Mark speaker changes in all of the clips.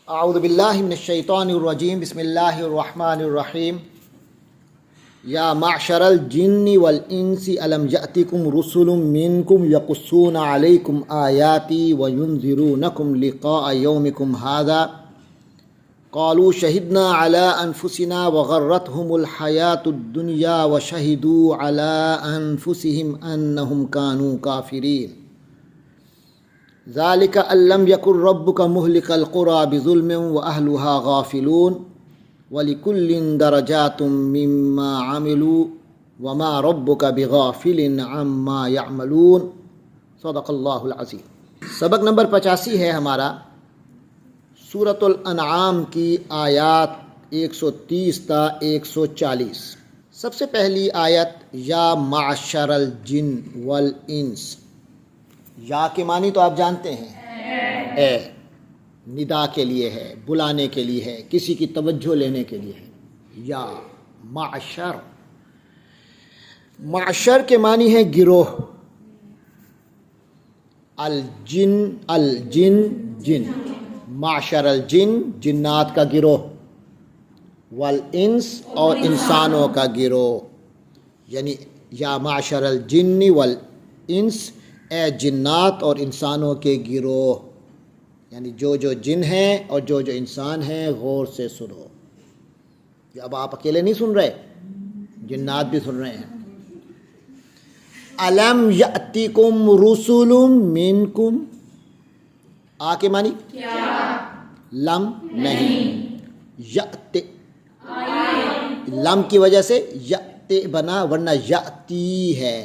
Speaker 1: اعوذ باللہ من الشیطان الرجیم بسم اللہ الرحمن الرحیم یا معشر الجن والانس الم یأتکم رسل منکم یقصون علیکم آیاتی وینذرونکم لقاء یومکم ھذا قالوا شہدنا علی انفسنا وغرتهم الحیاة الدنیا وشہدوا علی انفسهم انہم کانوا کافرین ذالک ان لم یکن ربک مہلک القری بظلم واہلها غافلون ولکل درجات مما عملوا وما ربک بغافل عما یعملون صدق اللہ العظیم۔ سبق نمبر 85 ہے ہمارا، سورۃ الانعام کی آیات 130 تا 140۔ سب سے پہلی آیت یا معشر الجن والانس، یا کے معنی تو آپ جانتے ہیں، اے ندا کے لیے ہے، بلانے کے لیے ہے، کسی کی توجہ لینے کے لیے ہے۔ یا معشر، معشر کے معنی ہے گروہ، الجن الجن جن، معشر الجن جنات کا گروہ، والانس اور انسانوں کا گروہ، یعنی یا معشر الجن والانس، اے جنات اور انسانوں کے گروہ، یعنی جو جن ہیں اور جو انسان ہیں، غور سے سنو۔ اب آپ اکیلے نہیں سن رہے، جنات بھی سن رہے ہیں۔ الم یأتکم رسل منکم، آ کے معنی کیا؟ لم نہیں، یأت، لم کی وجہ سے یأت بنا، ورنہ یأتی ہے،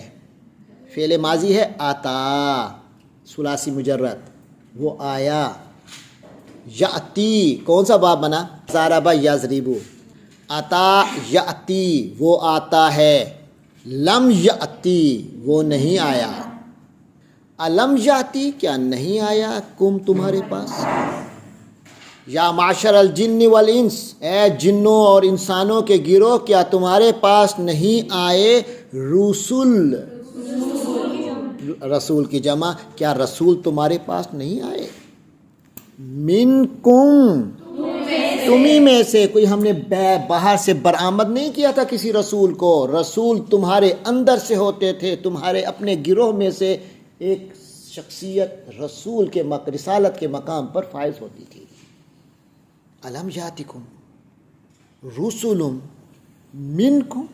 Speaker 1: فعل ماضی ہے آتا، ثلاثی مجرد، وہ آیا۔ یأتی کون سا باب بنا؟ ضرب یضرب، آتا یأتی وہ آتا ہے، لم یأتی وہ نہیں آیا۔ الم یأتی کیا نہیں آیا کم تمہارے پاس؟ یا معشر الجن والانس، اے جنوں اور انسانوں کے گروہ، کیا تمہارے پاس نہیں آئے رسول، رسول کی جمع، کیا رسول تمہارے پاس نہیں آئے؟ منکم، تمہیں میں سے، کوئی ہم نے باہر سے برآمد نہیں کیا تھا کسی رسول کو، رسول تمہارے اندر سے ہوتے تھے، تمہارے اپنے گروہ میں سے ایک شخصیت رسول کے رسالت کے مقام پر فائز ہوتی تھی۔ الم یاتکم رسل منکم،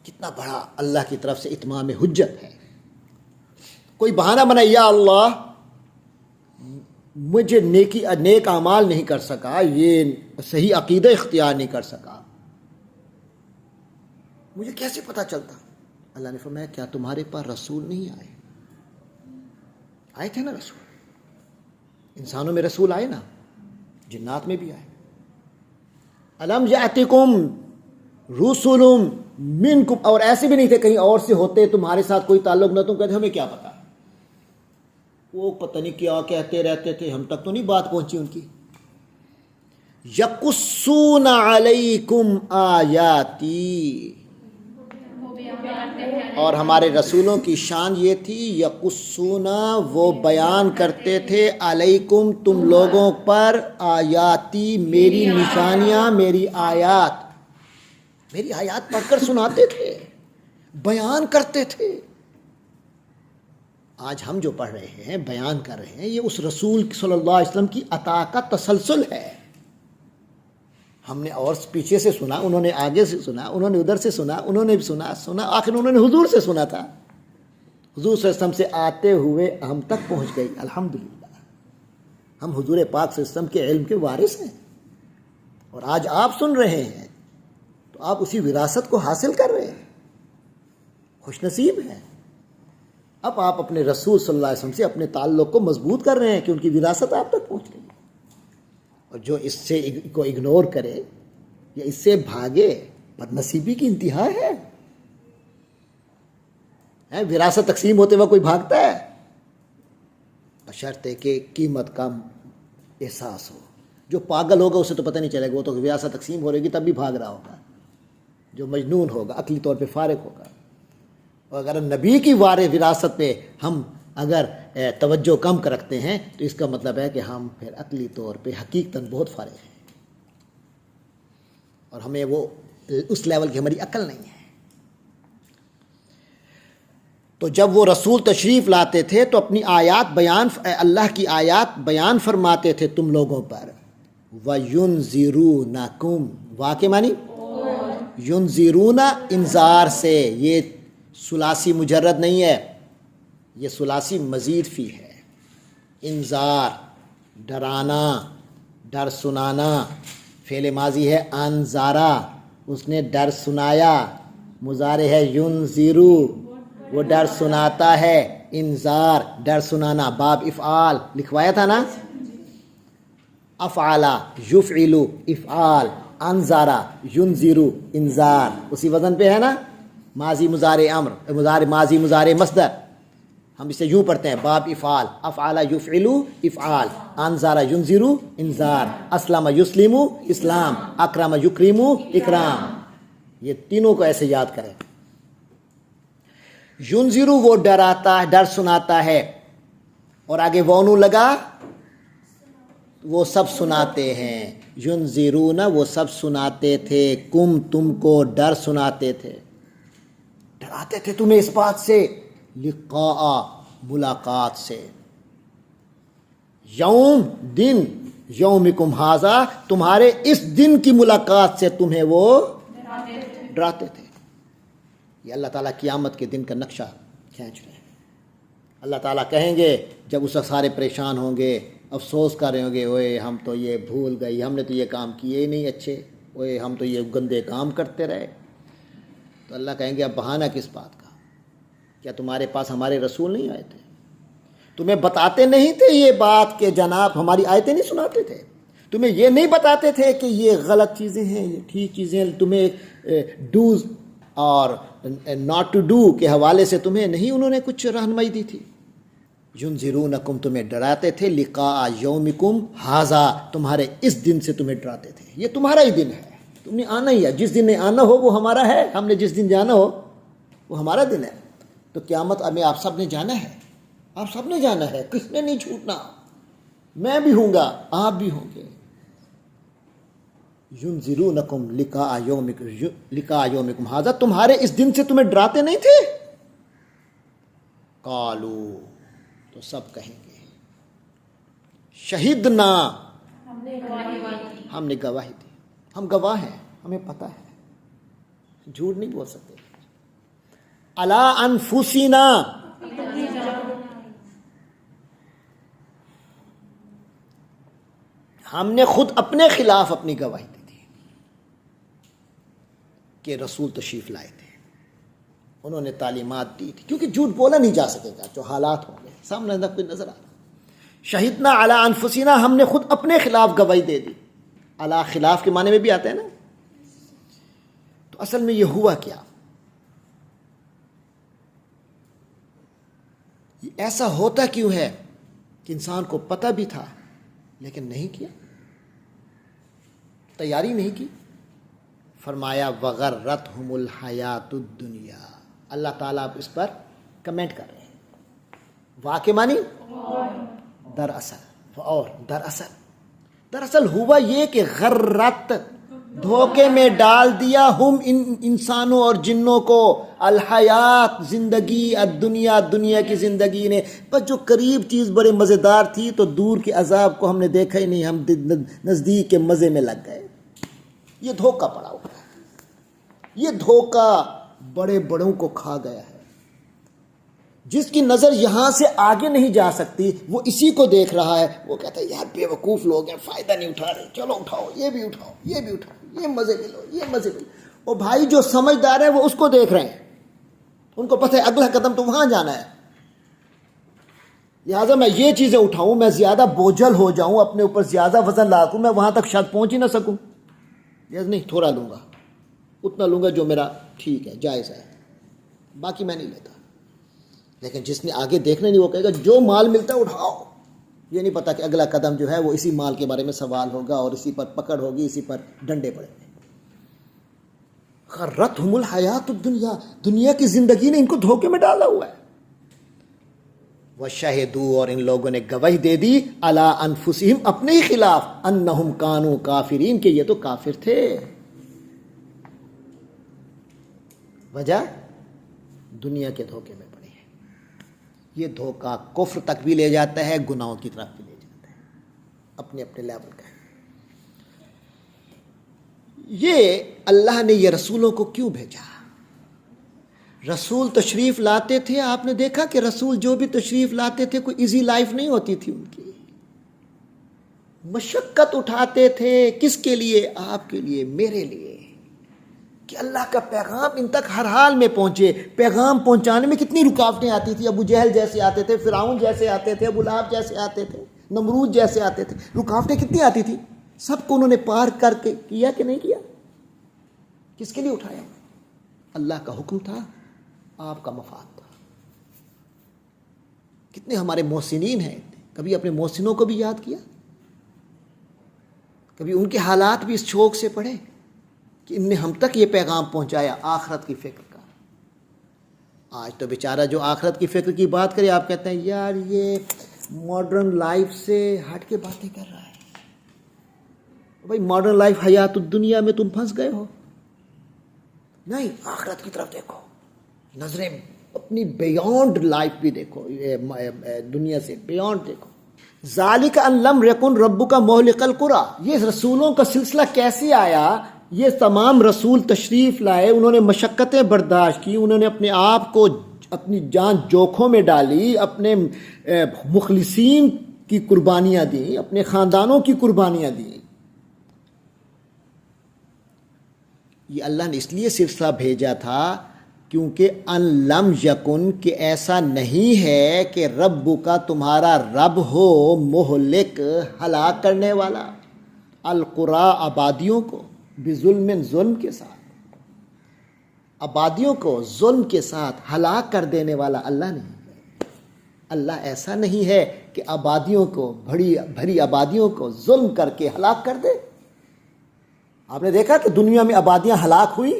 Speaker 1: کتنا بڑا اللہ کی طرف سے اتمام حجت ہے۔ کوئی بہانہ بنا، یا اللہ مجھے نیک اعمال نہیں کر سکا، یہ صحیح عقیدہ اختیار نہیں کر سکا، مجھے کیسے پتہ چلتا؟ اللہ نے فرمایا کیا تمہارے پاس رسول نہیں آئے؟ آئے تھے نا رسول، انسانوں میں رسول آئے نا، جنات میں بھی آئے۔ الم یاتکم رسل منکم، اور ایسے بھی نہیں تھے، کہیں اور سے ہوتے، تمہارے ساتھ کوئی تعلق نہ، تم کہتے ہمیں کیا پتا، وہ پتہ نہیں کیا کہتے رہتے تھے، ہم تک تو نہیں بات پہنچی ان کی۔ یقصون علیکم آیاتی، اور ہمارے رسولوں کی شان یہ تھی، یقصون وہ بیان کرتے تھے، علیکم تم لوگوں پر، آیاتی میری نشانیاں، میری آیات، میری آیات پڑھ کر سناتے تھے، بیان کرتے تھے۔ آج ہم جو پڑھ رہے ہیں، بیان کر رہے ہیں، یہ اس رسول صلی اللہ علیہ وسلم کی عطا کا تسلسل ہے۔ ہم نے اور پیچھے سے سنا، انہوں نے آگے سے سنا، انہوں نے ادھر سے سنا، انہوں نے بھی سنا، آخر انہوں نے حضور سے سنا تھا، حضور صلی اللہ علیہ وسلم سے آتے ہوئے ہم تک پہنچ گئی۔ الحمدللہ ہم حضور پاک صلی اللہ علیہ وسلم کے علم کے وارث ہیں، اور آج آپ سن رہے ہیں تو آپ اسی وراثت کو حاصل کر رہے ہیں، خوش نصیب ہیں۔ اب آپ اپنے رسول صلی اللہ علیہ وسلم سے اپنے تعلق کو مضبوط کر رہے ہیں کہ ان کی وراثت آپ تک پہنچ گئی، اور جو اس سے کو اگنور کرے یا اس سے بھاگے، بد نصیبی کی انتہا ہے۔ وراثت تقسیم ہوتے وقت کوئی بھاگتا ہے؟ بشرطے کہ قیمت کا احساس ہو۔ جو پاگل ہوگا اسے تو پتہ نہیں چلے گا، وہ تو وراثت تقسیم ہو رہی گی تب بھی بھاگ رہا ہوگا۔ جو مجنون ہوگا، عقلی طور پہ فارغ ہوگا، اور اگر نبی کی وراثت پہ ہم اگر توجہ کم رکھتے ہیں تو اس کا مطلب ہے کہ ہم پھر عقلی طور پہ حقیقتاً بہت فارغ ہیں اور ہمیں وہ اس لیول کی ہماری عقل نہیں ہے. تو جب وہ رسول تشریف لاتے تھے تو اپنی آیات بیان، اللہ کی آیات بیان فرماتے تھے تم لوگوں پر. وَيُنذِرُونَكُمْ، واقع معنی يُنذِرُونَ انذار سے، یہ ثلاثی مجرد نہیں ہے، یہ ثلاثی مزید فی ہے. انذار ڈرانا، ڈر سنانا. فعل ماضی ہے انذارا، اس نے ڈر سنایا. مضارع ہے ينذرو، وہ ڈر سناتا ہے. انذار ڈر سنانا. باب افعال لکھوایا تھا نا، افعالا یفعلو افعال، انذارا ینذرو انذار، اسی وزن پہ ہے نا. ماضی مضارع امر، مضارع ماضی مضارع مصدر، ہم اسے یوں پڑھتے ہیں باب افعال. افعالا یفعلو افعال، انذارا ینذرو انذار، اسلم یسلمو اسلام، اکرم یکرمو اکرام. یہ تینوں کو ایسے یاد کریں. ینذرو وہ ڈراتا ہے، ڈر سناتا ہے، اور آگے وونو لگا وہ سب سناتے ہیں. ینذرون وہ سب سناتے تھے، کم تم کو ڈر سناتے تھے، ڈراتے تھے تمہیں اس بات سے، لقاء ملاقات سے. یوم دن، یومکم ھذا تمہارے اس دن کی ملاقات سے تمہیں وہ ڈراتے تھے. یہ اللہ تعالیٰ قیامت کے دن کا نقشہ کھینچ رہے ہیں. اللہ تعالیٰ کہیں گے جب اس وقت سارے پریشان ہوں گے، افسوس کر رہے ہوں گے، اوئے ہم تو یہ بھول گئے، ہم نے تو یہ کام کیے ہی نہیں اچھے، اوئے ہم تو یہ گندے کام کرتے رہے. تو اللہ کہیں گے اب بہانہ کس بات کا؟ کیا تمہارے پاس ہمارے رسول نہیں آئے تھے؟ تمہیں بتاتے نہیں تھے یہ بات کہ جناب ہماری آیتیں نہیں سناتے تھے؟ تمہیں یہ نہیں بتاتے تھے کہ یہ غلط چیزیں ہیں، یہ ٹھیک چیزیں ہیں؟ تمہیں ڈوز اور ناٹ ٹو ڈو کے حوالے سے تمہیں نہیں انہوں نے کچھ رہنمائی دی تھی؟ ینذرونکم تمہیں ڈراتے تھے، لقاء یومکم ھذا تمہارے اس دن سے تمہیں ڈراتے تھے. یہ تمہارا ہی دن ہے، تم نے آنا ہی ہے. جس دن نے آنا ہو وہ ہمارا ہے، ہم نے جس دن جانا ہو وہ ہمارا دن ہے. تو قیامت میں آپ سب نے جانا ہے، آپ سب نے جانا ہے، کس نے نہیں چھوٹنا. میں بھی ہوں گا، آپ بھی ہوں گے. ینذرونکم لقاء یومکم ھذا تمہارے اس دن سے تمہیں ڈراتے نہیں تھے. قالو تو سب کہیں گے شہدنا ہم نے گواہی دی، ہم گواہ ہیں، ہمیں پتہ ہے، جھوٹ نہیں بول سکتے. علی انفسنا ہم نے خود اپنے خلاف اپنی گواہی دی تھی کہ رسول تشریف لائے تھے، انہوں نے تعلیمات دی تھی، کیونکہ جھوٹ بولا نہیں جا سکے گا جو حالات ہوں گے سامنے نہ کوئی نظر آ رہا. شہدنا علی انفسنا ہم نے خود اپنے خلاف گواہی دے دی. علی خلاف کے معنی میں بھی آتے ہیں نا. تو اصل میں یہ ہوا کیا؟ یہ ایسا ہوتا کیوں ہے کہ انسان کو پتہ بھی تھا لیکن نہیں کیا، تیاری نہیں کی. فرمایا وغرتہم الحیات الدنیا. اللہ تعالیٰ اب اس پر کمنٹ کر رہے ہیں. واقع معنی دراصل ہوا یہ کہ غرت دھوکے میں ڈال دیا ہم ان انسانوں اور جنوں کو الحیات زندگی الدنیا دنیا کی زندگی نے. بس جو قریب چیز بڑے مزیدار تھی تو دور کے عذاب کو ہم نے دیکھا ہی نہیں، ہم نزدیک کے مزے میں لگ گئے. یہ دھوکہ پڑا ہوا ہے، یہ دھوکہ بڑے بڑوں کو کھا گیا ہے. جس کی نظر یہاں سے آگے نہیں جا سکتی وہ اسی کو دیکھ رہا ہے، وہ کہتا ہے یار بے وقوف لوگ ہیں، فائدہ نہیں اٹھا رہے، چلو اٹھاؤ، یہ بھی اٹھاؤ، یہ بھی اٹھاؤ، یہ مزے لے لو، یہ مزے لے لو. اور بھائی جو سمجھدار ہیں وہ اس کو دیکھ رہے ہیں، ان کو پتہ ہے اگلا قدم تو وہاں جانا ہے، لہٰذا میں یہ چیزیں اٹھاؤں، میں زیادہ بوجھل ہو جاؤں، اپنے اوپر زیادہ وزن لاکوں، میں وہاں تک شاید پہنچ ہی نہ سکوں. یہ نہیں، تھوڑا لوں گا، اتنا لوں گا جو میرا ٹھیک ہے، جائز ہے، باقی میں نہیں لیتا. لیکن جس نے آگے دیکھنا نہیں وہ کہے گا جو مال ملتا ہے اٹھاؤ. یہ نہیں پتا کہ اگلا قدم جو ہے وہ اسی مال کے بارے میں سوال ہوگا اور اسی پر پکڑ ہوگی، اسی پر ڈنڈے پڑیں گے. غرتہم الحیات الدنیا، دنیا کی زندگی نے ان کو دھوکے میں ڈالا ہوا ہے. وشہدوا، اور ان لوگوں نے گواہی دے دی، علی انفسہم، اپنے ہی خلاف، انہم کانوا کافرین، کہ یہ تو کافر تھے۔ وجہ دنیا کے دھوکے میں پڑے ہیں۔ یہ دھوکہ کفر تک بھی لے جاتا ہے، گناہوں کی طرف بھی لے جاتا ہے، اپنے اپنے لیول کا ہے۔ یہ اللہ نے یہ رسولوں کو کیوں بھیجا؟ رسول تشریف لاتے تھے، آپ نے دیکھا کہ رسول جو بھی تشریف لاتے تھے کوئی ایزی لائف نہیں ہوتی تھی ان کی، مشقت اٹھاتے تھے۔ کس کے لیے؟ آپ کے لیے، میرے لیے، کہ اللہ کا پیغام ان تک ہر حال میں پہنچے۔ پیغام پہنچانے میں کتنی رکاوٹیں آتی تھی، ابو جہل جیسے آتے تھے، فرعون جیسے آتے تھے، ابو لہب جیسے آتے تھے، نمرود جیسے آتے تھے، رکاوٹیں کتنی آتی تھی، سب کو انہوں نے پار کر کے کیا کہ نہیں کیا؟ کس کے لیے اٹھایا؟ اللہ کا حکم تھا، آپ کا مفاد تھا۔ کتنے ہمارے محسنین ہیں، کبھی اپنے محسنوں کو بھی یاد کیا؟ کبھی ان کے حالات بھی اس شوق سے پڑھے کہ ان نے ہم تک یہ پیغام پہنچایا آخرت کی فکر کا۔ آج تو بیچارہ جو آخرت کی فکر کی بات کرے، آپ کہتے ہیں یار یہ ماڈرن لائف سے ہٹ کے باتیں کر رہا ہے۔ بھائی ماڈرن لائف حیات الدنیا میں تم پھنس گئے ہو، نہیں، آخرت کی طرف دیکھو، نظریں اپنی بیونڈ لائف بھی دیکھو، دنیا سے بیونڈ دیکھو۔ ذالک ان لم یکن ربک مہلک القری، یہ رسولوں کا سلسلہ کیسے آیا؟ یہ تمام رسول تشریف لائے، انہوں نے مشقتیں برداشت کی، انہوں نے اپنے آپ کو، اپنی جان جوکھوں میں ڈالی، اپنے مخلصین کی قربانیاں دیں، اپنے خاندانوں کی قربانیاں دیں۔ یہ اللہ نے اس لیے سلسلہ بھیجا تھا کیونکہ ان لم یکن، کہ ایسا نہیں ہے کہ رب کا تمہارا رب ہو، مہلک، ہلاک کرنے والا، القری، آبادیوں کو، بظلم، ظلم کے ساتھ، آبادیوں کو ظلم کے ساتھ ہلاک کر دینے والا اللہ نہیں ہے۔ اللہ ایسا نہیں ہے کہ آبادیوں کو، بھری آبادیوں کو ظلم کر کے ہلاک کر دے۔ آپ نے دیکھا کہ دنیا میں آبادیاں ہلاک ہوئیں،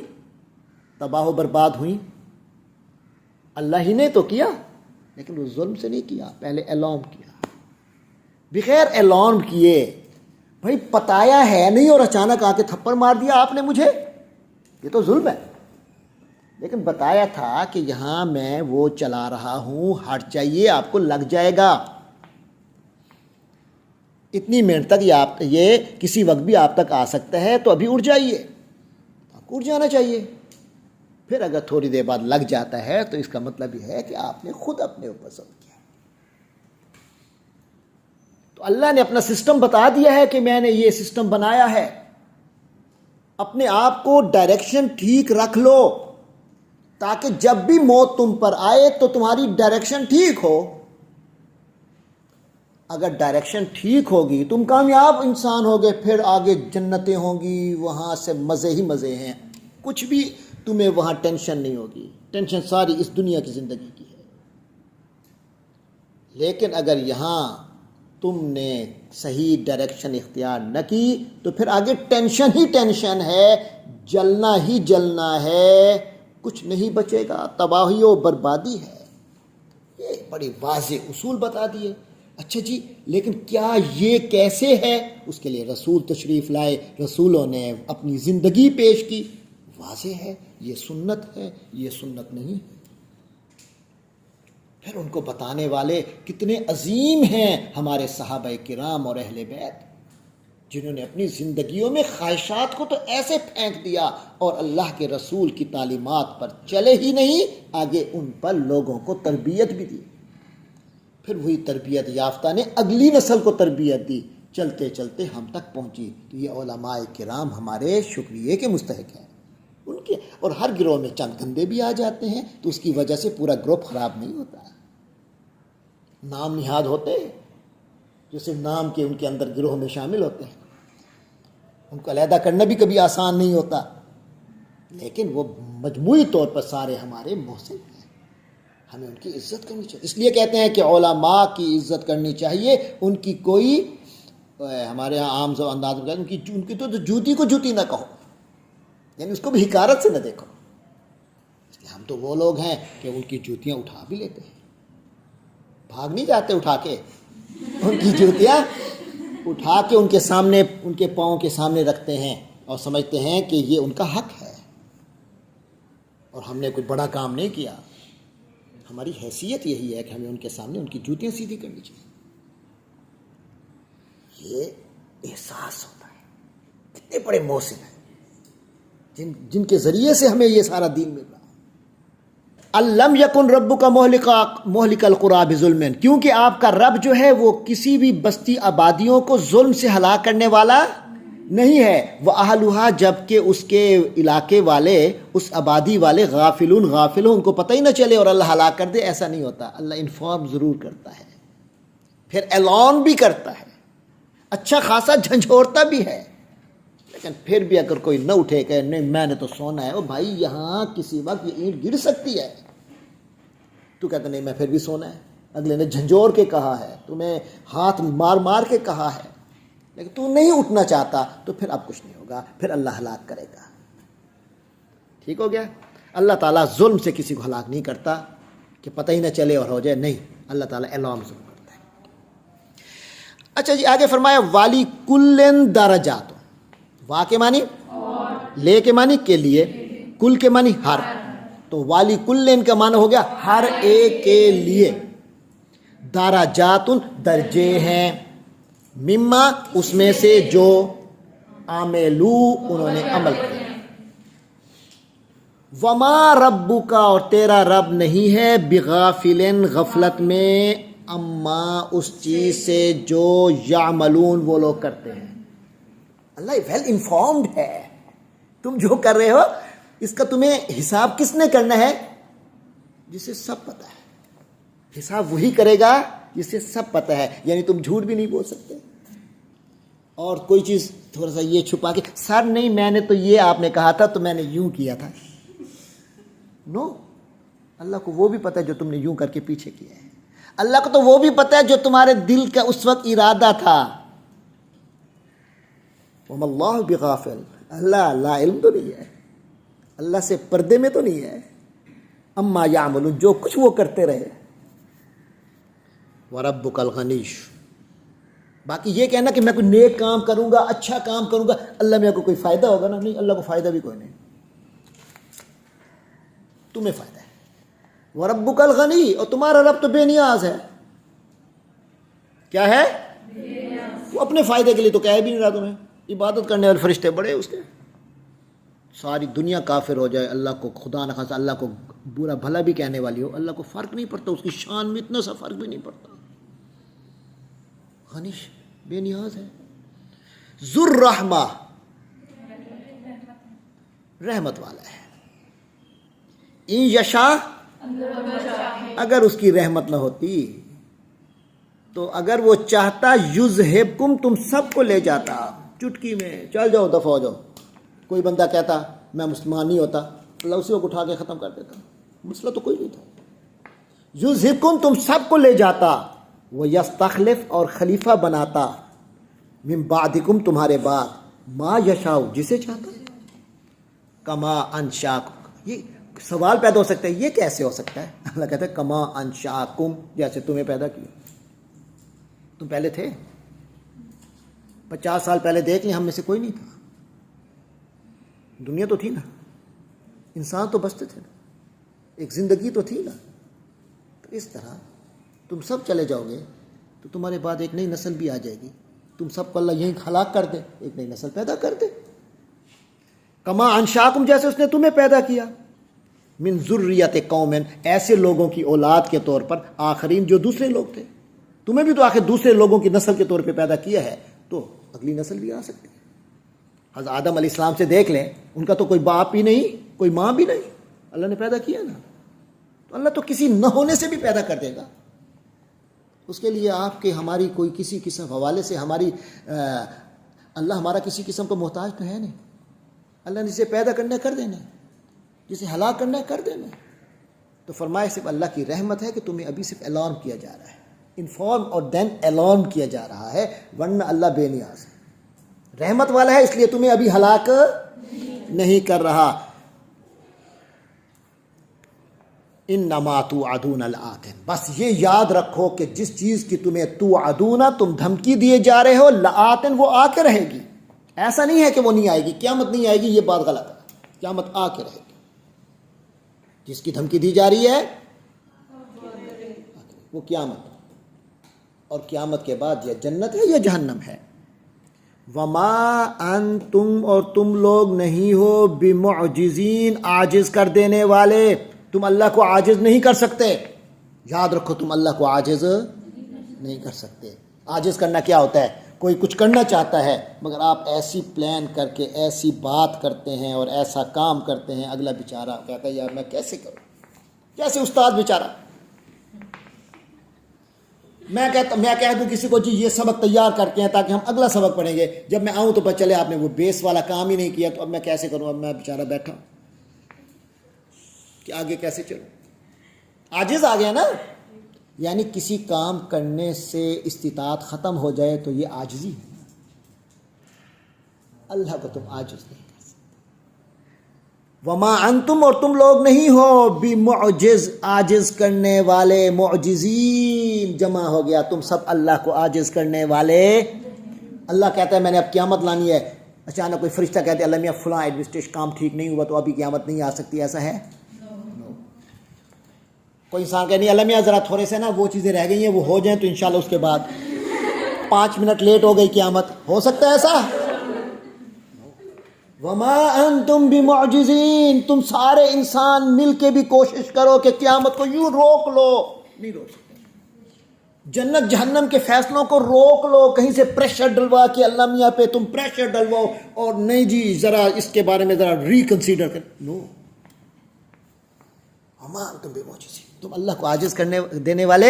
Speaker 1: تباہ و برباد ہوئیں، اللہ ہی نے تو کیا، لیکن وہ ظلم سے نہیں کیا، پہلے اعلان کیا، بغیر اعلان کیے۔ بھائی پتایا ہے نہیں اور اچانک آ کے تھپڑ مار دیا آپ نے مجھے، یہ تو ظلم ہے۔ لیکن بتایا تھا کہ یہاں میں وہ چلا رہا ہوں، ہٹ جائیے، آپ کو لگ جائے گا، اتنی منٹ تک یہ کسی وقت بھی آپ تک آ سکتا ہے، تو ابھی اٹھ جائیے، آپ کو اٹھ جانا چاہیے۔ پھر اگر تھوڑی دیر بعد لگ جاتا ہے تو اس کا مطلب یہ ہے کہ آپ نے خود اپنے اوپر صبر کیا۔ تو اللہ نے اپنا سسٹم بتا دیا ہے کہ میں نے یہ سسٹم بنایا ہے، اپنے آپ کو ڈائریکشن ٹھیک رکھ لو تاکہ جب بھی موت تم پر آئے تو تمہاری ڈائریکشن ٹھیک ہو۔ اگر ڈائریکشن ٹھیک ہوگی تم کامیاب انسان ہوگے، پھر آگے جنتیں ہوں گی، وہاں سے مزے ہی مزے ہیں، کچھ بھی تمہیں وہاں ٹینشن نہیں ہوگی، ٹینشن ساری اس دنیا کی زندگی کی ہے۔ لیکن اگر یہاں تم نے صحیح ڈائریکشن اختیار نہ کی تو پھر آگے ٹینشن ہی ٹینشن ہے، جلنا ہی جلنا ہے، کچھ نہیں بچے گا، تباہی و بربادی ہے۔ یہ بڑی واضح اصول بتا دیے۔ اچھا جی، لیکن کیا یہ کیسے ہے؟ اس کے لیے رسول تشریف لائے، رسولوں نے اپنی زندگی پیش کی، واضح ہے، یہ سنت ہے، یہ سنت نہیں ہے۔ پھر ان کو بتانے والے کتنے عظیم ہیں ہمارے صحابہ کرام اور اہل بیت، جنہوں نے اپنی زندگیوں میں خواہشات کو تو ایسے پھینک دیا اور اللہ کے رسول کی تعلیمات پر چلے ہی نہیں، آگے ان پر لوگوں کو تربیت بھی دی۔ پھر وہی تربیت یافتہ نے اگلی نسل کو تربیت دی، چلتے چلتے ہم تک پہنچی۔ تو یہ علماء کرام ہمارے شکریہ کے مستحق ہیں ان کے، اور ہر گروہ میں چند گندے بھی آ جاتے ہیں تو اس کی وجہ سے پورا گروپ خراب نہیں ہوتا۔ نام نہاد ہوتے جو صرف نام کے ان کے اندر گروہ میں شامل ہوتے ہیں، ان کو علیحدہ کرنا بھی کبھی آسان نہیں ہوتا، لیکن وہ مجموعی طور پر سارے ہمارے محسن ہیں، ہمیں ان کی عزت کرنی چاہیے۔ اس لیے کہتے ہیں کہ علماء کی عزت کرنی چاہیے، ان کی کوئی، ہمارے یہاں عام انداز میں کہتے ہیں ان کی تو جوتی کو جوتی نہ کہو، یعنی اس کو بھی حقارت سے نہ دیکھو۔ اس لیے ہم تو وہ لوگ ہیں کہ ان کی جوتیاں اٹھا بھی لیتے ہیں، بھاگ نہیں جاتے اٹھا کے، ان کی جوتیاں اٹھا کے ان کے سامنے، ان کے پاؤں کے سامنے رکھتے ہیں اور سمجھتے ہیں کہ یہ ان کا حق ہے اور ہم نے کوئی بڑا کام نہیں کیا. ہماری حیثیت یہی ہے کہ ہمیں ان کے سامنے ان کی جوتیاں سیدھی کرنی چاہیے. یہ احساس ہوتا ہے کتنے بڑے محسن ہیں جن کے ذریعے سے ہمیں یہ سارا دین مل رہا ہے. الم یکن ربک مہلک القری بظلم، کیونکہ آپ کا رب جو ہے وہ کسی بھی بستی آبادیوں کو ظلم سے ہلاک کرنے والا نہیں ہے. وَأَهْلُهَا، جبکہ اس کے علاقے والے، اس آبادی والے غافل ہوں، ان کو پتہ ہی نہ چلے اور اللہ ہلاک کر دے. ایسا نہیں ہوتا. اللہ انفارم ضرور کرتا ہے، پھر اعلان بھی کرتا ہے، اچھا خاصا جھنجھوڑتا بھی ہے. لیکن پھر بھی اگر کوئی نہ اٹھے کہ نہیں میں نے تو سونا ہے، او بھائی یہاں کسی وقت یہ اینٹ گر سکتی ہے، تو کہتا نہیں میں پھر بھی سونا ہے. اگلے نے جھنجھوڑ کے کہا ہے، تمہیں ہاتھ مار مار کے کہا ہے، لیکن تو نہیں اٹھنا چاہتا، تو پھر اب کچھ نہیں ہوگا، پھر اللہ ہلاک کرے گا. ٹھیک ہو گیا. اللہ تعالیٰ ظلم سے کسی کو ہلاک نہیں کرتا کہ پتہ ہی نہ چلے اور ہو جائے، نہیں، اللہ تعالیٰ اعلان ضرور کرتا ہے. اچھا جی، آگے فرمایا والی کلن درجات. وا کے معنی لے کے معنی کے لیے، کل کے معنی ہر، تو والی کلن کا معنی ہو گیا ہر ایک کے لیے. درجات درجے ہیں، مما اس میں سے جو عملو انہوں نے عمل کیا. وما ربک، اور تیرا رب نہیں ہے بغافل غفلت میں، اما اس چیز سے جو یعملون وہ لوگ کرتے ہیں. اللہ ویل انفارمڈ ہے. تم جو کر رہے ہو اس کا تمہیں حساب کس نے کرنا ہے؟ جسے سب پتہ ہے. حساب وہی کرے گا جسے سب پتہ ہے. یعنی تم جھوٹ بھی نہیں بول سکتے اور کوئی چیز تھوڑا سا یہ چھپا کے سر نہیں میں نے تو یہ آپ نے کہا تھا تو میں نے یوں کیا تھا. نو، اللہ کو وہ بھی پتہ ہے جو تم نے یوں کر کے پیچھے کیا ہے. اللہ کو تو وہ بھی پتہ ہے جو تمہارے دل کا اس وقت ارادہ تھا. وَمَا اللَّهُ بِغَافِلٍ، اللہ لا علم تو نہیں ہے، اللہ سے پردے میں تو نہیں ہے. اما یعملون، جو کچھ وہ کرتے رہے. وَرَبُّكَ الْغَنِيُّ، باقی یہ کہنا کہ میں کوئی نیک کام کروں گا، اچھا کام کروں گا، اللہ میرے کو کوئی فائدہ ہوگا نا؟ نہیں، اللہ کو فائدہ بھی کوئی نہیں، تمہیں فائدہ ہے. وَرَبُّكَ الْغَنِيُّ، اور تمہارا رب تو بے نیاز ہے. کیا ہے؟ وہ اپنے فائدے کے لیے تو کہہ بھی نہیں رہا تمہیں. عبادت کرنے والے فرشتے بڑے اس کے، ساری دنیا کافر ہو جائے، اللہ کو خدا نہ خاصا اللہ کو برا بھلا بھی کہنے والی ہو، اللہ کو فرق نہیں پڑتا، اس کی شان میں اتنا سا فرق بھی نہیں پڑتا. غنی، بے نیاز ہے. ذو الرحمہ، رحمت والا ہے. ان یشا، اگر اس کی رحمت نہ ہوتی تو اگر وہ چاہتا یذہبکم، تم سب کو لے جاتا چٹکی میں، چل جاؤ دفع ہو جاؤ. کوئی بندہ کہتا میں مسلمان نہیں ہوتا، اللہ اسی کو اٹھا کے ختم کر دیتا، مسئلہ تو کوئی نہیں تھا. یذہبکم، تم سب کو لے جاتا. وہ یستخلف، اور خلیفہ بناتا، من بعدکم، تمہارے بعد، ما یشاء، جسے چاہتا. کما انشاکم، یہ سوال پیدا ہو سکتا ہے یہ کیسے ہو سکتا ہے؟ اللہ کہتا ہے کما انشاکم، جیسے تمہیں پیدا کیا. تم پہلے تھے 50 سال پہلے دیکھ لیں، ہم میں سے کوئی نہیں تھا. دنیا تو تھی نا، انسان تو بستے تھے نا، ایک زندگی تو تھی نا. تو اس طرح تم سب چلے جاؤ گے تو تمہارے بعد ایک نئی نسل بھی آ جائے گی. تم سب کو اللہ یہیں ہلاک کر دے، ایک نئی نسل پیدا کر دے. کما انشاکم، جیسے اس نے تمہیں پیدا کیا. من ذریت قوم، ایسے لوگوں کی اولاد کے طور پر، آخرین جو دوسرے لوگ تھے. تمہیں بھی تو آخر دوسرے لوگوں کی نسل کے طور پہ پیدا کیا ہے، تو اگلی نسل بھی آ سکتی ہے. حضرت آدم علیہ السلام سے دیکھ لیں، ان کا تو کوئی باپ ہی نہیں، کوئی ماں بھی نہیں، اللہ نے پیدا کیا نا. تو اللہ تو کسی نہ ہونے سے بھی پیدا کر دے گا. اس کے لیے آپ کے ہماری کوئی کسی قسم حوالے سے ہماری اللہ ہمارا کسی قسم کا محتاج تو ہے نہیں. اللہ نے جسے پیدا کرنا ہے کر دینا، جسے ہلاک کرنا ہے کر دینا. تو فرمائے صرف اللہ کی رحمت ہے کہ تمہیں ابھی صرف اعلان کیا جا رہا ہے، انفارم اور دین اعلان کیا جا رہا ہے، ورنہ اللہ بے نیاز ہے، رحمت والا ہے، اس لیے تمہیں ابھی ہلاک نہیں کر رہا. انما توعدون لآت، بس یہ یاد رکھو کہ جس چیز کی تمہیں توعدون تم دھمکی دیے جا رہے ہو، لآت وہ آ کے رہے گی. ایسا نہیں ہے کہ وہ نہیں آئے گی، قیامت نہیں آئے گی، یہ بات غلط ہے. قیامت آ کے رہے گی. جس کی دھمکی دی جا رہی ہے وہ قیامت، اور قیامت کے بعد یا جنت ہے یا جہنم ہے. وما انتم، اور تم لوگ نہیں ہو، بمعجزین، عاجز کر دینے والے. تم اللہ کو عاجز نہیں کر سکتے. یاد رکھو تم اللہ کو عاجز نہیں کر سکتے. عاجز کرنا کیا ہوتا ہے؟ کوئی کچھ کرنا چاہتا ہے مگر آپ ایسی پلان کر کے ایسی بات کرتے ہیں اور ایسا کام کرتے ہیں، اگلا بیچارہ کہتا ہے یار میں کیسے کروں. کیسے استاد بیچارہ، میں کہہ دوں کسی کو جی یہ سبق تیار کرتے ہیں تاکہ ہم اگلا سبق پڑھیں گے، جب میں آؤں تو پتہ چلے آپ نے وہ بیس والا کام ہی نہیں کیا، تو اب میں کیسے کروں؟ اب میں بیچارہ بیٹھا کہ آگے کیسے چلوں؟ عاجز آ گیا نا. یعنی کسی کام کرنے سے استطاعت ختم ہو جائے تو یہ عاجزی ہے. اللہ کو تم عاجز نہیں کر سکتے. وما انتم، اور تم لوگ نہیں ہو، بمعجز، عاجز کرنے والے. معجزین جمع ہو گیا، تم سب اللہ کو عاجز کرنے والے. اللہ کہتا ہے میں نے اب قیامت لانی ہے، اچانک کوئی فرشتہ کہتے ہیں اللہ میاں فلاں ایڈمنسٹریشن کام ٹھیک نہیں ہوا تو ابھی قیامت نہیں آ سکتی. ایسا ہے؟ کوئی انسان کہ نہیں اللہ میاں ذرا تھوڑے سے نا وہ چیزیں رہ گئی ہیں وہ ہو جائیں تو انشاءاللہ اس کے بعد 5 منٹ لیٹ ہو گئی قیامت. ہو سکتا ہے ایسا؟ وما انتم بمعجزین. تم سارے انسان مل کے بھی کوشش کرو کہ قیامت کو یوں روک لو، نہیں روک سکتے. جنت جہنم کے فیصلوں کو روک لو، کہیں سے پریشر ڈلوا کہ اللہ میاں پہ تم پریشر ڈلواؤ اور نہیں جی ذرا اس کے بارے میں ذرا ریکنسیڈر کر. نو، وما انتم بمعجزین. تم اللہ کو عاجز کرنے دینے والے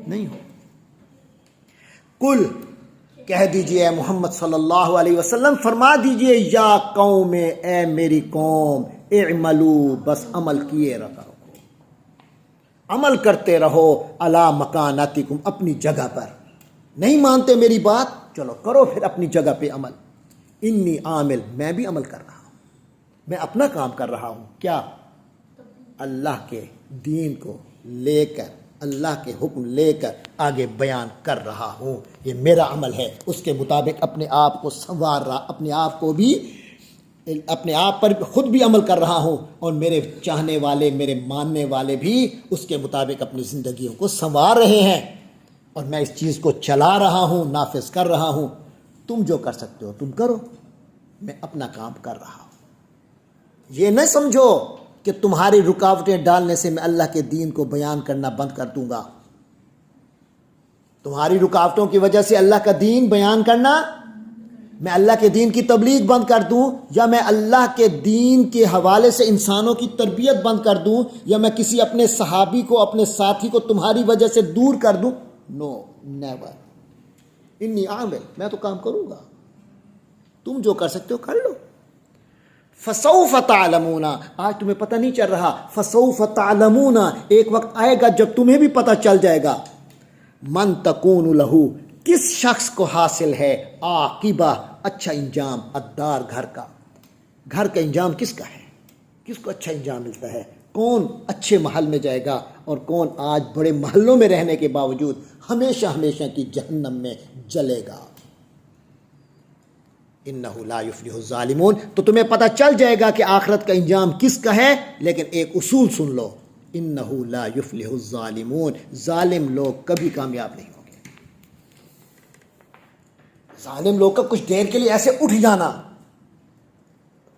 Speaker 1: نہیں ہو. کل، کہہ دیجئے اے محمد صلی اللہ علیہ وسلم، فرما دیجئے یا قوم، اے میری قوم، اعملوا، بس عمل کیے رہو، عمل کرتے رہو، علی مکانتکم، اپنی جگہ پر. نہیں مانتے میری بات، چلو کرو پھر اپنی جگہ پہ عمل. انی عامل، میں بھی عمل کر رہا ہوں، میں اپنا کام کر رہا ہوں. کیا؟ اللہ کے دین کو لے کر، اللہ کے حکم لے کر آگے بیان کر رہا ہوں. یہ میرا عمل ہے، اس کے مطابق اپنے آپ کو سنوار رہا، اپنے آپ کو بھی، اپنے آپ پر خود بھی عمل کر رہا ہوں، اور میرے چاہنے والے، میرے ماننے والے بھی اس کے مطابق اپنی زندگیوں کو سنوار رہے ہیں. اور میں اس چیز کو چلا رہا ہوں، نافذ کر رہا ہوں. تم جو کر سکتے ہو تم کرو، میں اپنا کام کر رہا ہوں. یہ نہ سمجھو کہ تمہاری رکاوٹیں ڈالنے سے میں اللہ کے دین کو بیان کرنا بند کر دوں گا. تمہاری رکاوٹوں کی وجہ سے اللہ کا دین بیان کرنا، میں اللہ کے دین کی تبلیغ بند کر دوں، یا میں اللہ کے دین کے حوالے سے انسانوں کی تربیت بند کر دوں، یا میں کسی اپنے صحابی کو، اپنے ساتھی کو تمہاری وجہ سے دور کر دوں. نو، نیور. انی عامل، میں تو کام کروں گا، تم جو کر سکتے ہو کر لو. فسوف تعلمون، آج تمہیں پتہ نہیں چل رہا، فسوف تعلمون، ایک وقت آئے گا جب تمہیں بھی پتہ چل جائے گا. من تکون لہو، کس شخص کو حاصل ہے عاقبہ، اچھا انجام، الدار، گھر کا. گھر کا انجام کس کا ہے؟ کس کو اچھا انجام ملتا ہے؟ کون اچھے محل میں جائے گا اور کون آج بڑے محلوں میں رہنے کے باوجود ہمیشہ ہمیشہ کی جہنم میں جلے گا. انہ لا یفلح الظالمون. تو تمہیں پتہ چل جائے گا کہ آخرت کا انجام کس کا ہے، لیکن ایک اصول سن لو، انہ لا یفلح الظالمون، ظالم لوگ کبھی کامیاب نہیں ہوں گے. ظالم لوگ کا کچھ دیر کے لیے ایسے اٹھ جانا،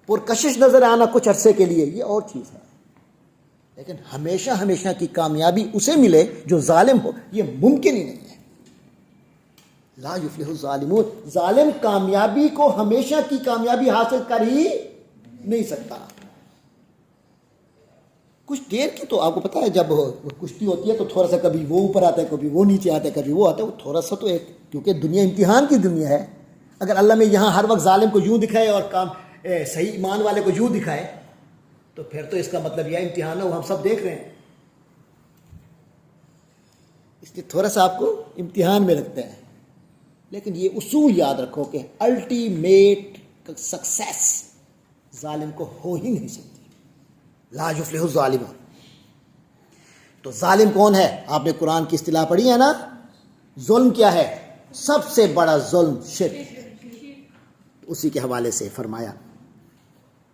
Speaker 1: پرکشش نظر آنا کچھ عرصے کے لیے، یہ اور چیز ہے، لیکن ہمیشہ ہمیشہ کی کامیابی اسے ملے جو ظالم ہو، یہ ممکن ہی نہیں ہے. لا یفلح الظالمون، ظالم کامیابی کو ہمیشہ کی کامیابی حاصل کر ہی نہیں سکتا. کچھ دیر کی تو آپ کو پتہ ہے جب کشتی ہوتی ہے تو تھوڑا سا کبھی وہ اوپر آتا ہے، کبھی وہ نیچے آتا ہے، کبھی وہ آتا ہے، وہ تھوڑا سا تو ایک، کیونکہ دنیا امتحان کی دنیا ہے. اگر اللہ میں یہاں ہر وقت ظالم کو یوں دکھائے اور صحیح ایمان والے کو یوں دکھائے تو پھر تو اس کا مطلب یہ امتحان ہے، وہ ہم سب دیکھ رہے ہیں. اس لیے تھوڑا سا آپ کو امتحان میں رکھتے ہیں، لیکن یہ اصول یاد رکھو کہ الٹیمیٹ سکسیس ظالم کو ہو ہی نہیں سکتی. لا یفلح الظالمون. تو ظالم کون ہے؟ آپ نے قرآن کی اصطلاح پڑھی ہے نا، ظلم کیا ہے؟ سب سے بڑا ظلم شرک، اسی کے حوالے سے فرمایا۔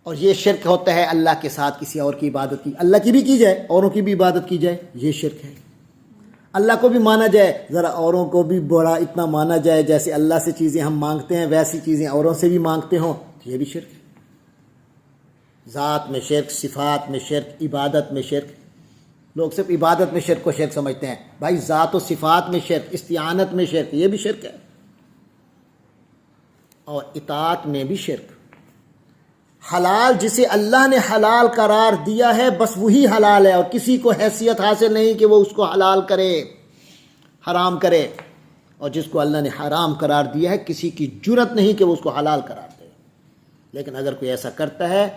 Speaker 1: اور یہ شرک ہوتا ہے اللہ کے ساتھ کسی اور کی عبادت کی، اللہ کی بھی کی جائے اوروں کی بھی عبادت کی جائے، یہ شرک ہے۔ اللہ کو بھی مانا جائے، ذرا اوروں کو بھی بڑا اتنا مانا جائے، جیسے اللہ سے چیزیں ہم مانگتے ہیں ویسی چیزیں اوروں سے بھی مانگتے ہوں، یہ بھی شرک ہے۔ ذات میں شرک، صفات میں شرک، عبادت میں شرک۔ لوگ صرف عبادت میں شرک کو شرک سمجھتے ہیں، بھائی ذات و صفات میں شرک، استعانت میں شرک، یہ بھی شرک ہے۔ اور اطاعت میں بھی شرک۔ حلال جسے اللہ نے حلال قرار دیا ہے بس وہی حلال ہے، اور کسی کو حیثیت حاصل نہیں کہ وہ اس کو حلال کرے، حرام کرے۔ اور جس کو اللہ نے حرام قرار دیا ہے کسی کی جرت نہیں کہ وہ اس کو حلال قرار دے۔ لیکن اگر کوئی ایسا کرتا ہے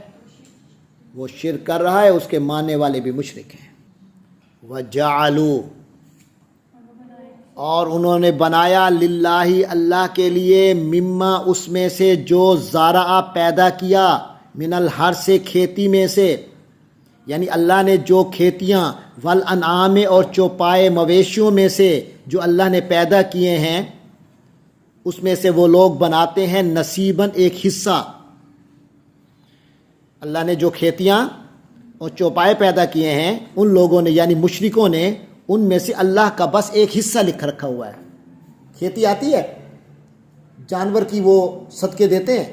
Speaker 1: وہ شرک کر رہا ہے، اس کے ماننے والے بھی مشرک ہیں۔ وَجَعَلُوا، اور انہوں نے بنایا، للہ اللہ کے لیے، مما اس میں سے جو زارع پیدا کیا، من الحر سے کھیتی میں سے، یعنی اللہ نے جو کھیتیاں، والانعام اور چوپائے مویشیوں میں سے جو اللہ نے پیدا کیے ہیں اس میں سے وہ لوگ بناتے ہیں نصیباً ایک حصہ۔ اللہ نے جو کھیتیاں اور چوپائے پیدا کیے ہیں ان لوگوں نے یعنی مشرکوں نے ان میں سے اللہ کا بس ایک حصہ لکھ رکھا ہوا ہے۔ کھیتی آتی ہے، جانور کی وہ صدقے دیتے ہیں،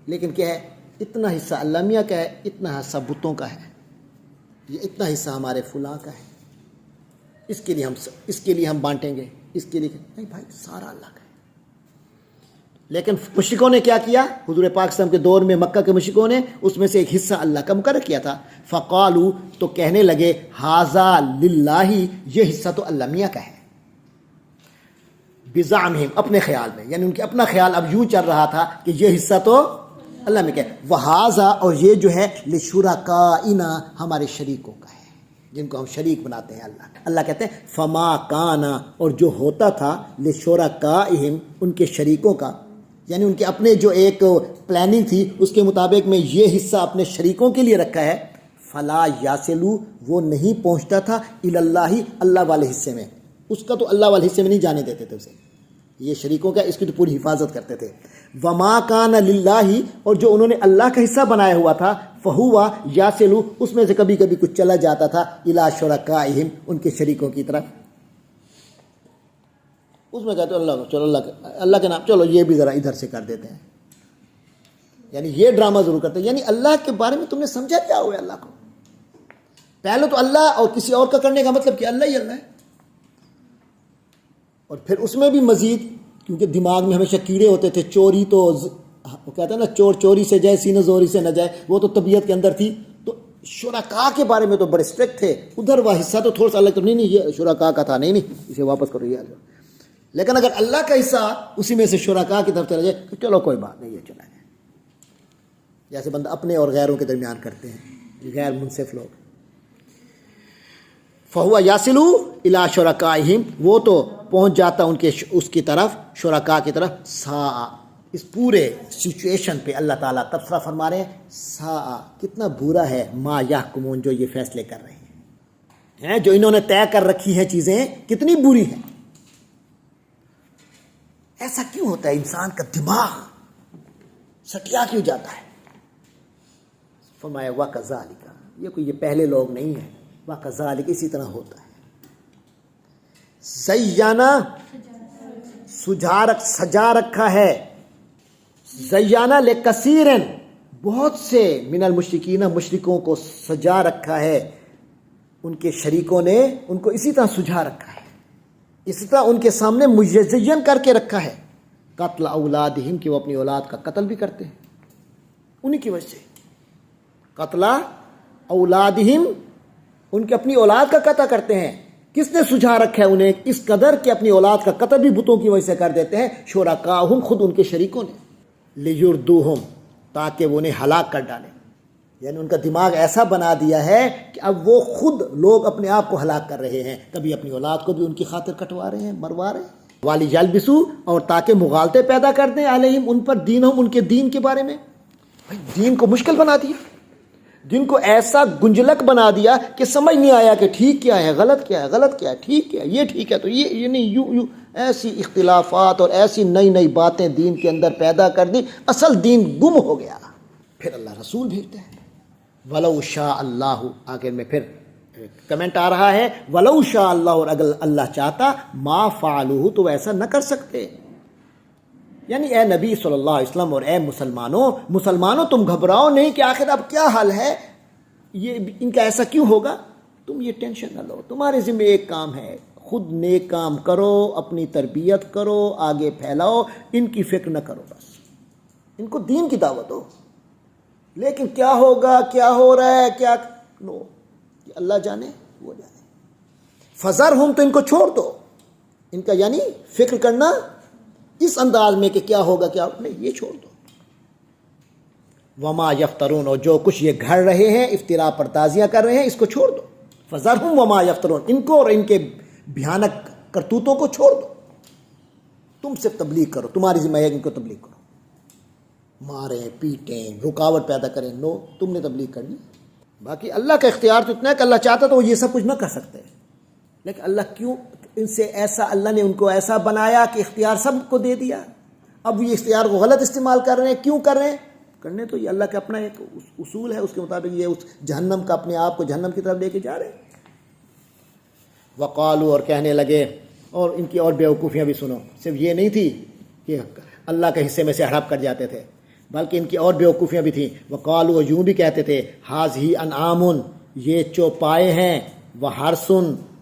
Speaker 1: لیکن کیا ہے، اتنا حصہ اللہ میاں کا ہے، اتنا حصہ بتوں کا ہے، یہ اتنا حصہ ہمارے فلاں کا ہے، اس کے لیے ہم بانٹیں گے، اس کے لیے نہیں بھائی، سارا اللہ کا ہے۔ لیکن مشرکوں نے کیا کیا؟ حضور پاک صلی اللہ علیہ وسلم کے دور میں مکہ کے مشرکوں نے اس میں سے ایک حصہ اللہ کا مقرر کیا تھا۔ فقالوا، تو کہنے لگے، ھذا للہ، یہ حصہ تو اللہ میاں کا ہے، بزعمہم، اپنے خیال میں، یعنی ان کے اپنا خیال اب یوں چل رہا تھا کہ یہ حصہ تو اللہ میں کا ہے۔ وھذا، اور یہ جو ہے، لشرکائنا، ہمارے شریکوں کا ہے، جن کو ہم شریک بناتے ہیں اللہ کا۔ اللہ کہتے ہیں فما کانا، اور جو ہوتا تھا، لشرکائہم، ان کے شریکوں کا، یعنی ان کے اپنے جو ایک پلاننگ تھی اس کے مطابق میں یہ حصہ اپنے شریکوں کے لیے رکھا ہے، فلا یاسلو، وہ نہیں پہنچتا تھا اللہ، اللہ والے حصے میں، اس کا تو اللہ والے حصے میں نہیں جانے دیتے تھے اسے، یہ شریکوں کا، اس کی تو پوری حفاظت کرتے تھے۔ وما کان للہ، اور جو انہوں نے اللہ کا حصہ بنایا ہوا تھا، فہوا یاسلو، اس میں سے کبھی کبھی کچھ چلا جاتا تھا، الی شرکائہم، ان کے شریکوں کی طرف۔ اس میں کہتے ہیں اللہ، چلو اللہ کے نام، چلو یہ بھی ذرا ادھر سے کر دیتے ہیں، یعنی یہ ڈرامہ ضرور کرتے ہیں۔ یعنی اللہ کے بارے میں تم نے سمجھا کیا ہوا ہے اللہ کو؟ پہلے تو اللہ اور کسی اور کا کرنے کا مطلب کہ اللہ ہی اللہ ہے، اور پھر اس میں بھی مزید، کیونکہ دماغ میں ہمیشہ کیڑے ہوتے تھے، چوری تو وہ کہتے ہیں نا، چور چوری سے جائے سینہ زوری سے نہ جائے، وہ تو طبیعت کے اندر تھی۔ تو شرکاء کے بارے میں تو بڑے اسٹرکٹ تھے، ادھر وہ حصہ تو تھوڑا سا الگ، نہیں یہ شرکاء کا تھا، نہیں اسے واپس کرو یہ۔ لیکن اگر اللہ کا حصہ اسی میں سے شرکاء کی طرف چلا جائے تو چلو کوئی بات نہیں، یہ چلا جائے، جیسے بندہ اپنے اور غیروں کے درمیان کرتے ہیں غیر منصف لوگ۔ فہو یاسلو الی شرکائہم، وہ تو پہنچ جاتا ان کے اس کی طرف، شرکاء کی طرف۔ ساء، اس پورے سچویشن پہ اللہ تعالیٰ تبصرہ فرما رہے ہیں، ساء، کتنا برا ہے، ما یحکمون، جو یہ فیصلے کر رہے ہیں، جو انہوں نے طے کر رکھی ہیں چیزیں، کتنی بری ہیں۔ ایسا کیوں ہوتا ہے؟ انسان کا دماغ سٹیا کیوں جاتا ہے؟ فرمایا وَكَذَلِكَ، یہ پہلے لوگ نہیں ہیں، وَكَذَلِكَ، اسی طرح ہوتا ہے۔ زیانہ، سجا رکھا ہے، زیانہ لکثیرن، بہت سے، من المشرکین، مشرکوں کو سجا رکھا ہے، ان کے شریکوں نے ان کو اسی طرح سجا رکھا ہے، اسی طرح ان کے سامنے مزین کر کے رکھا ہے، قتل اولادہم، کہ وہ اپنی اولاد کا قتل بھی کرتے ہیں، انہی کی وجہ سے قتل اولادہم، ان کی اپنی اولاد کا قتل کرتے ہیں۔ کس نے سجھا رکھا ہے انہیں اس قدر کہ اپنی اولاد کا قتل بھی بتوں کی وجہ سے کر دیتے ہیں؟ شرکاءہم، خود ان کے شریکوں نے، لیردوہم، تاکہ وہ انہیں ہلاک کر ڈالیں، یعنی ان کا دماغ ایسا بنا دیا ہے کہ اب وہ خود لوگ اپنے آپ کو ہلاک کر رہے ہیں، کبھی اپنی اولاد کو بھی ان کی خاطر کٹوا رہے ہیں، مروا رہے ہیں۔ والی یلبسو، اور تاکہ مغالطے پیدا کر دیں، علیہم، ان پر، دینہم، ان کے دین کے بارے میں۔ بھائی دین کو مشکل بنا دیا، جن کو ایسا گنجلک بنا دیا کہ سمجھ نہیں آیا کہ ٹھیک کیا ہے، غلط کیا ہے، غلط کیا ہے، ٹھیک کیا ہے، یہ ٹھیک ہے تو یہ نہیں، یوں ایسی اختلافات اور ایسی نئی نئی باتیں دین کے اندر پیدا کر دی، اصل دین گم ہو گیا۔ پھر اللہ رسول بھیجتے ہیں، وَلَوْ شَاءَ اللَّهُ، آخر میں پھر کمنٹ آ رہا ہے وَلَوْ شَاءَ اللَّهُ، اور اگر اللہ چاہتا مَا فَعَلُوهُ، تو ایسا نہ کر سکتے۔ یعنی اے نبی صلی اللہ علیہ وسلم اور اے مسلمانوں تم گھبراؤ نہیں کہ آخر اب کیا حل ہے، یہ ان کا ایسا کیوں ہوگا، تم یہ ٹینشن نہ لو، تمہارے ذمہ ایک کام ہے، خود نیک کام کرو، اپنی تربیت کرو، آگے پھیلاؤ، ان کی فکر نہ کرو، بس ان کو دین کی دعوت دو۔ لیکن کیا ہوگا، کیا ہو رہا ہے، کیا نو، اللہ جانے، وہ جانے۔ فذرہم، تو ان کو چھوڑ دو، ان کا یعنی فکر کرنا اس انداز میں کہ کیا ہوگا کیا نہیں، یہ چھوڑ دو۔ وما یفترون، اور جو کچھ یہ گھڑ رہے ہیں، افتراء پردازیاں کر رہے ہیں، اس کو چھوڑ دو۔ فذرہم وما یفترون، ان کو اور ان کے بھیانک کرتوتوں کو چھوڑ دو، تم صرف تبلیغ کرو، تمہاری ذمہ ہے ان کو تبلیغ کرو، ماریں پیٹیں رکاوٹ پیدا کریں، نو، تم نے تبلیغ کرنی۔ باقی اللہ کا اختیار تو اتنا ہے کہ اللہ چاہتا تو وہ یہ سب کچھ نہ کر سکتے، لیکن اللہ کیوں ان سے ایسا، اللہ نے ان کو ایسا بنایا کہ اختیار سب کو دے دیا، اب یہ اختیار کو غلط استعمال کر رہے ہیں، کیوں کر رہے ہیں؟ کرنے تو یہ اللہ کا اپنا ایک اصول ہے، اس کے مطابق یہ اس جہنم کا اپنے آپ کو جہنم کی طرف لے کے جا رہے ہیں۔ وقالو، اور کہنے لگے، اور ان کی اور بیوقوفیاں بھی سنو، صرف یہ نہیں تھی کہ اللہ کے حصے میں سے ہڑپ کر جاتے تھے، بلکہ ان کی اور بیوقوفیاں بھی تھیں۔ وقالو، اور یوں بھی کہتے تھے، ھذہ انعام، یہ چوپائے ہیں، وحرث،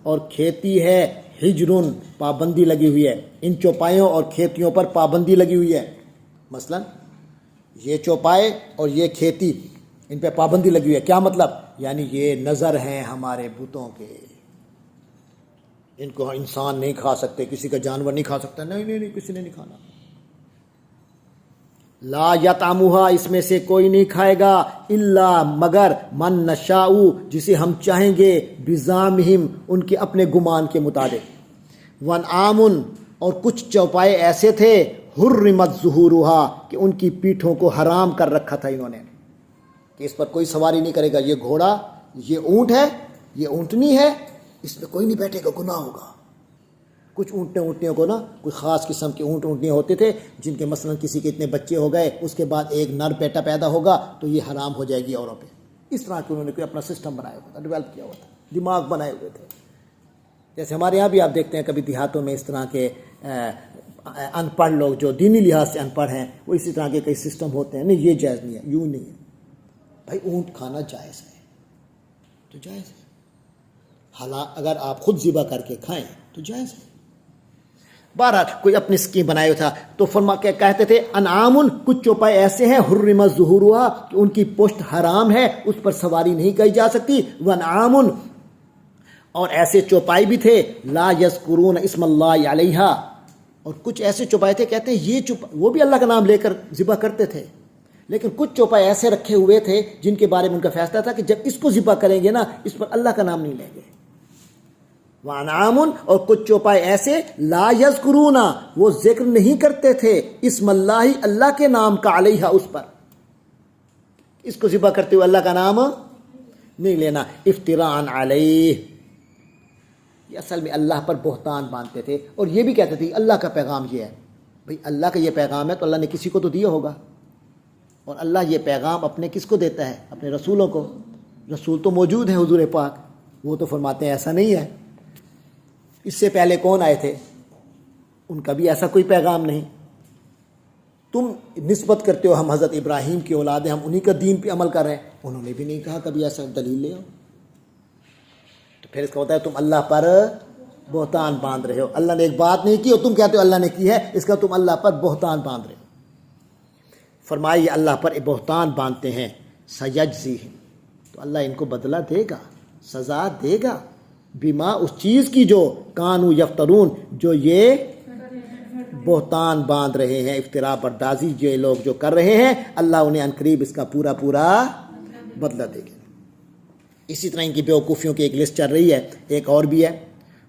Speaker 1: اور کھیتی ہے، حجر، پابندی لگی ہوئی ہے، ان چوپایوں اور کھیتیوں پر پابندی لگی ہوئی ہے۔ مثلا یہ چوپائے اور یہ کھیتی، ان پہ پابندی لگی ہوئی ہے، کیا مطلب؟ یعنی یہ نظر ہیں ہمارے بتوں کے، ان کو انسان نہیں کھا سکتے، کسی کا جانور نہیں کھا سکتا، نہیں کسی نے نہیں کھانا۔ لا یطعمھا، اس میں سے کوئی نہیں کھائے گا، الا، مگر، من نشاء، جسے ہم چاہیں گے، بزعمہم، ان کے اپنے گمان کے مطابق۔ وانعام، اور کچھ چوپائے ایسے تھے، حرمت ظہورھا، کہ ان کی پیٹھوں کو حرام کر رکھا تھا انہوں نے، کہ اس پر کوئی سواری نہیں کرے گا، یہ گھوڑا، یہ اونٹ ہے، یہ اونٹنی ہے، اس میں کوئی نہیں بیٹھے گا، گناہ ہوگا۔ کچھ اونٹنیوں کو نا، کوئی خاص قسم کے اونٹنیاں ہوتے تھے جن کے مثلا کسی کے اتنے بچے ہو گئے، اس کے بعد ایک نر بیٹا پیدا ہوگا تو یہ حرام ہو جائے گی عورتوں پہ۔ اس طرح کے انہوں نے کوئی اپنا سسٹم بنایا ہوا تھا، ڈیولپ کیا ہوا تھا، دماغ بنائے ہوئے تھے۔ جیسے ہمارے یہاں بھی آپ دیکھتے ہیں کبھی دیہاتوں میں اس طرح کے ان پڑھ لوگ جو دینی لحاظ سے ان پڑھ ہیں، وہ اسی طرح کے کئی سسٹم ہوتے ہیں، نہیں یہ جائز نہیں ہے، یوں نہیں ہے بھائی، اونٹ کھانا جائز ہے تو جائز ہے، حالانکہ اگر آپ خود ذبح کر کے کھائیں تو جائز ہے۔ بہرحال کوئی اپنی اسکیم بنائے ہوئے تھا، تو فرما کے کہتے تھے انعام، کچھ چوپائے ایسے ہیں، حرمت ظہورھا، کہ ان کی پشت حرام ہے، اس پر سواری نہیں کی جا سکتی۔ وانعام، اور ایسے چوپائے بھی تھے، لا یذکرون اسم اللہ علیہا، اور کچھ ایسے چوپائے تھے، کہتے ہیں یہ وہ بھی اللہ کا نام لے کر ذبح کرتے تھے، لیکن کچھ چوپائے ایسے رکھے ہوئے تھے جن کے بارے میں ان کا فیصلہ تھا کہ جب اس کو ذبح کریں گے نا، اس پر اللہ کا نام نہیں لیں گے۔ وانعام، اور کچھ چوپائے ایسے، لا یذکرون، وہ ذکر نہیں کرتے تھے، اسم اللہ، اللہ کے نام کا، علیہا، اس پر، اس کو ذبح کرتے ہوئے اللہ کا نام نہیں لینا، افتراء علیہ، یہ اصل میں اللہ پر بہتان باندھتے تھے، اور یہ بھی کہتے تھے اللہ کا پیغام یہ ہے، بھئی اللہ کا یہ پیغام ہے تو اللہ نے کسی کو تو دیا ہوگا، اور اللہ یہ پیغام اپنے کس کو دیتا ہے؟ اپنے رسولوں کو، رسول تو موجود ہیں حضور پاک، وہ تو فرماتے ہیں ایسا نہیں ہے۔ اس سے پہلے کون آئے تھے؟ ان کا بھی ایسا کوئی پیغام نہیں۔ تم نسبت کرتے ہو ہم حضرت ابراہیم کی اولاد ہیں، ہم انہی کا دین پہ عمل کر رہے ہیں، انہوں نے بھی نہیں کہا کبھی ایسا، دلیل لے آؤ۔ تو پھر اس کا ہوتا ہے تم اللہ پر بہتان باندھ رہے ہو، اللہ نے ایک بات نہیں کی اور تم کہتے ہو اللہ نے کی ہے، اس کا تم اللہ پر بہتان باندھ رہے ہو۔ فرمائیے اللہ پر بہتان باندھتے ہیں، سیجزیہم، تو اللہ ان کو بدلہ دے گا، سزا دے گا، بما، اس چیز کی جو کانو یفترون، جو یہ بہتان باندھ رہے ہیں، افتراء پردازی یہ لوگ جو کر رہے ہیں، اللہ انہیں عنقریب اس کا پورا بدلہ دے گا۔ اسی طرح ان کی بیوقوفیوں کی ایک لسٹ چل رہی ہے، ایک اور بھی ہے۔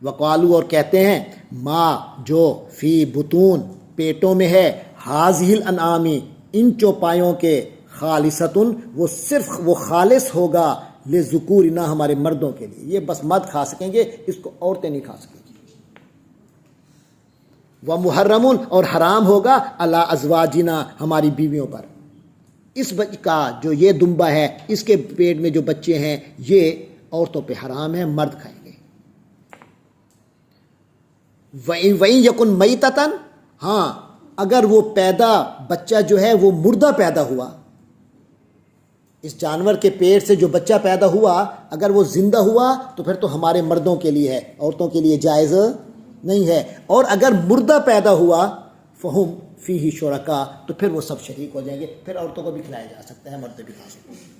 Speaker 1: وقالو، اور کہتے ہیں، ما، جو، فی بطون، پیٹوں میں ہے، ھذہ الانعام، ان چوپایوں کے، خالصتن وہ صرف وہ خالص ہوگا لذکورنا ہمارے مردوں کے لیے، یہ بس مرد کھا سکیں گے، اس کو عورتیں نہیں کھا سکیں گی۔ ومحرمن اور حرام ہوگا علی ازواجنا ہماری بیویوں پر، اس کا جو یہ دمبا ہے، اس کے پیٹ میں جو بچے ہیں، یہ عورتوں پہ حرام ہے، مرد کھائیں گے۔ وَإِن یکن میتتن، ہاں اگر وہ پیدا بچہ جو ہے وہ مردہ پیدا ہوا، اس جانور کے پیٹ سے جو بچہ پیدا ہوا اگر وہ زندہ ہوا تو پھر تو ہمارے مردوں کے لیے ہے، عورتوں کے لیے جائز نہیں ہے، اور اگر مردہ پیدا ہوا فہم فیہ شرکا تو پھر وہ سب شریک ہو جائیں گے، پھر عورتوں کو بھی کھلایا جا سکتا ہے، مرد بھی کھا سکتے ہیں۔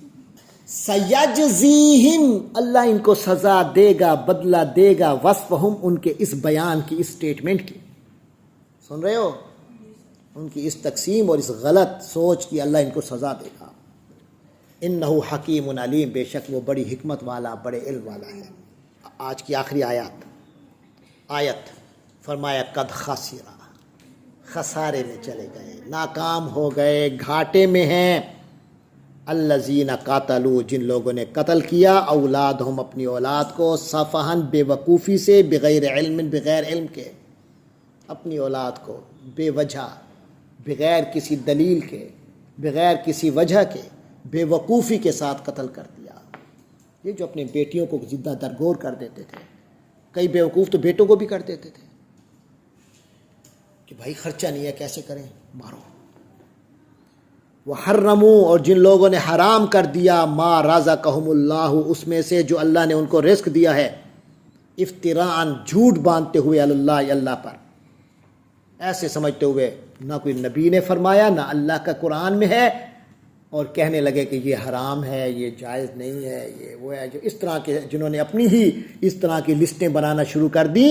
Speaker 1: سیجزیہم، اللہ ان کو سزا دے گا، بدلہ دے گا، وصفہم ان کے اس بیان کی، اس سٹیٹمنٹ کی، سن رہے ہو، ان کی اس تقسیم اور اس غلط سوچ کی اللہ ان کو سزا دے گا۔ انہ حکیم علیم، بے شک وہ بڑی حکمت والا، بڑے علم والا ہے۔ آج کی آخری آیت فرمایا قد خسرا، خسارے میں چلے گئے، ناکام ہو گئے، گھاٹے میں ہیں، الذین قاتلوا، جن لوگوں نے قتل کیا، اولادہم اپنی اولاد کو، سفہن بے وقوفی سے، بغیر علم، بغیر علم کے، اپنی اولاد کو بے وجہ، بغیر کسی دلیل کے، بغیر کسی وجہ کے، بے وقوفی کے ساتھ قتل کر دیا۔ یہ جو اپنے بیٹیوں کو زندہ درگور کر دیتے تھے، کئی بے وقوف تو بیٹوں کو بھی کر دیتے تھے کہ بھائی خرچہ نہیں ہے کیسے کریں، مارو۔ وحرموا، اور جن لوگوں نے حرام کر دیا، ما رزقہم اللہ، اس میں سے جو اللہ نے ان کو رزق دیا ہے، افتراء، جھوٹ باندھتے ہوئے، اللہ اللہ پر، ایسے سمجھتے ہوئے نہ کوئی نبی نے فرمایا نہ اللہ کا قرآن میں ہے، اور کہنے لگے کہ یہ حرام ہے، یہ جائز نہیں ہے، یہ وہ ہے، جو اس طرح کے جنہوں نے اپنی ہی اس طرح کی لسٹیں بنانا شروع کر دی،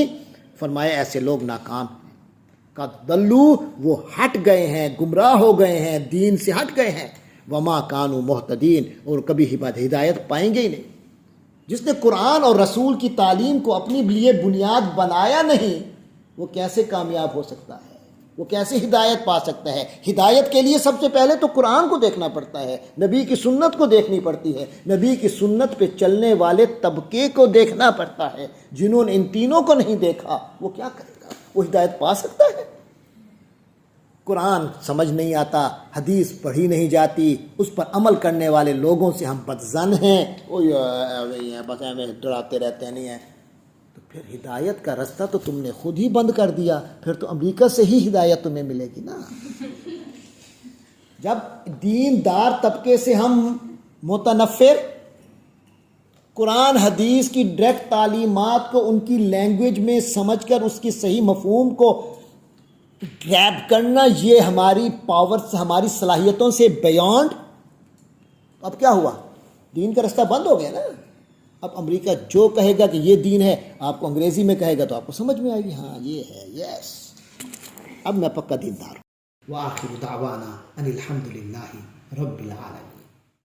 Speaker 1: فرمایا ایسے لوگ ناکام ہیں۔ قد ضلوا، وہ ہٹ گئے ہیں، گمراہ ہو گئے ہیں، دین سے ہٹ گئے ہیں، وما کانوا مہتدین، اور کبھی ہدایت پائیں گے ہی نہیں۔ جس نے قرآن اور رسول کی تعلیم کو اپنی لیے بنیاد بنایا نہیں، وہ کیسے کامیاب ہو سکتا ہے، وہ کیسے ہدایت پا سکتا ہے؟ ہدایت کے لیے سب سے پہلے تو قرآن کو دیکھنا پڑتا ہے، نبی کی سنت کو دیکھنی پڑتی ہے، نبی کی سنت پہ چلنے والے طبقے کو دیکھنا پڑتا ہے۔ جنہوں نے ان تینوں کو نہیں دیکھا وہ کیا کرے گا؟ وہ ہدایت پا سکتا ہے؟ قرآن سمجھ نہیں آتا، حدیث پڑھی نہیں جاتی، اس پر عمل کرنے والے لوگوں سے ہم بدظن ہیں، بس ہمیں ڈراتے رہتے نہیں ہیں، تو پھر ہدایت کا رستہ تو تم نے خود ہی بند کر دیا، پھر تو امریکہ سے ہی ہدایت تمہیں ملے گی نا۔ جب دیندار طبقے سے ہم متنفر، قرآن حدیث کی ڈائریکٹ تعلیمات کو ان کی لینگویج میں سمجھ کر اس کی صحیح مفہوم کو گریب کرنا، یہ ہماری پاور سے، ہماری صلاحیتوں سے بیونڈ، اب کیا ہوا؟ دین کا رستہ بند ہو گیا نا۔ اب امریکہ جو کہے گا کہ یہ دین ہے، آپ کو انگریزی میں کہے گا تو آپ کو سمجھ میں آئے گی، ہاں یہ ہے، یس، اب میں پکا دیندار ہوں۔ وآخر دعوانا ان الحمد للہ رب العالمین۔